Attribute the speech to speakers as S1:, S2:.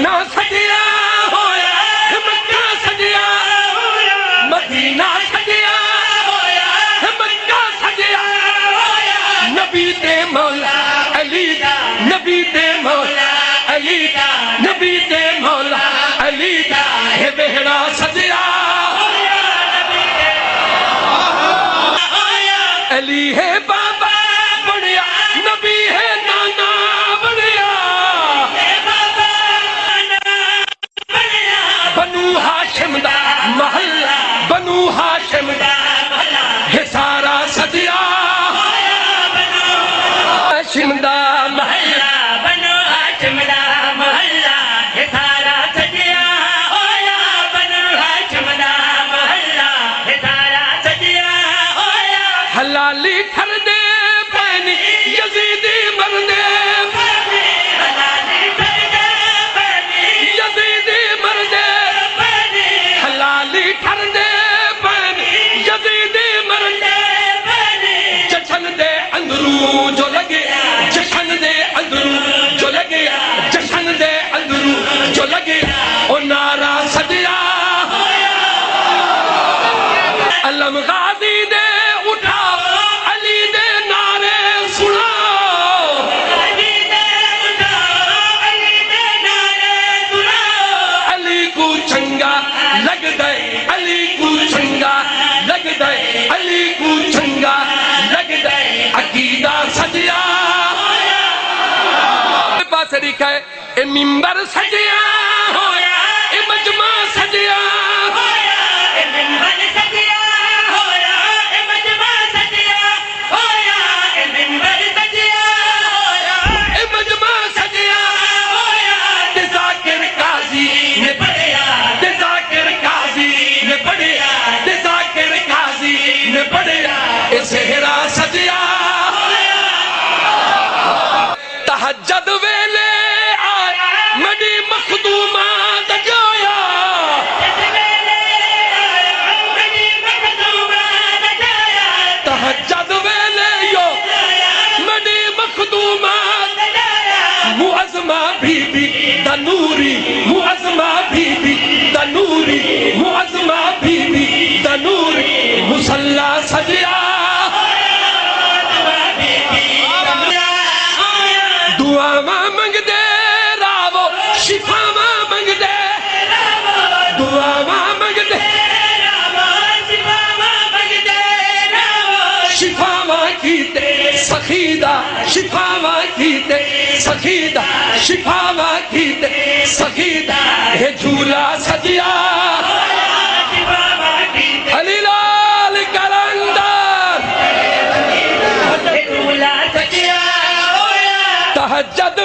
S1: Medina सजिया होया, मक्का सजिया होया, मदीना सजिया होया, मक्का सजिया होया, नबी दे मौला अली दा, नबी दे मौला अली दा, नबी दे मौला अली दा है बेहरा सजिया होया, नबी दे होया, अली है बाबा बढ़िया, नबी है नाना बढ़िया, बनु हाशिम दा महल्ला, बनु हाशिम दा है सारा सजिया हाशिम दा महल्ला,
S2: बनु हाशिम दा महल्ला है सारा सजिया होया, बनु हाशिम दा महल्ला है सारा सजिया होया,
S1: हलाली ठर दे पैनी यजीदी मरदे,
S2: हलाली कर दे पैनी
S1: यजीदी मरदे, हलाली ठर दे पैनी यजीदी मरदे,
S2: पैनी
S1: जशन दे अंदरू जो लगे, जशन दे अंदरू जो लगे, जशन दे अंदरू जो लगे, ओ नारा सजिया अलम गाजी दे उठा, अली दे नारे सुनाओ,
S2: अली दे उठाओ, अली दे नारे सुनाओ,
S1: अली को चंगा लग गए, अली को चंगा लग गए, अली को चंगा लग गए, अकीदा सजिया पास लिखा है ए मिंबर सजिया होया, ए मजमा सजिया
S2: होया ए मिंबर सजिया होया, ए मजमा सजिया होया, ए मिंबर सजिया होया,
S1: ए मजमा सजिया
S2: होया,
S1: ते जाकिर काजी ने
S2: बढ़िया
S1: ते जाकिर काजी ने पढ़िया, ते जाकिर काजी ने पढ़िया, ए सेहरा सजिया तहज्जुद वेले आया, मडी मखदूमा दजोया,
S2: मेरी मखदूमा दजाया,
S1: तहज्जुद वेले यो मडी मखदूमा,
S2: दजाया,
S1: मुअज़्ज़मा बीबी तनूरी, मुअज़्ज़मा बीबी तनूरी, मुअज़्ज़मा बीबी तनूरी, मुसल्ला सजिया दुआ मां मंगदे रावो, शिफा मां मंगदे, दुआ मां मंगदे, शिफा मां कीते सखीदा, शिफा मां कीते सखीदा, शिफा मां कीते सखीदा है झूला सजिया अली लाल कलंदर तहज्जुद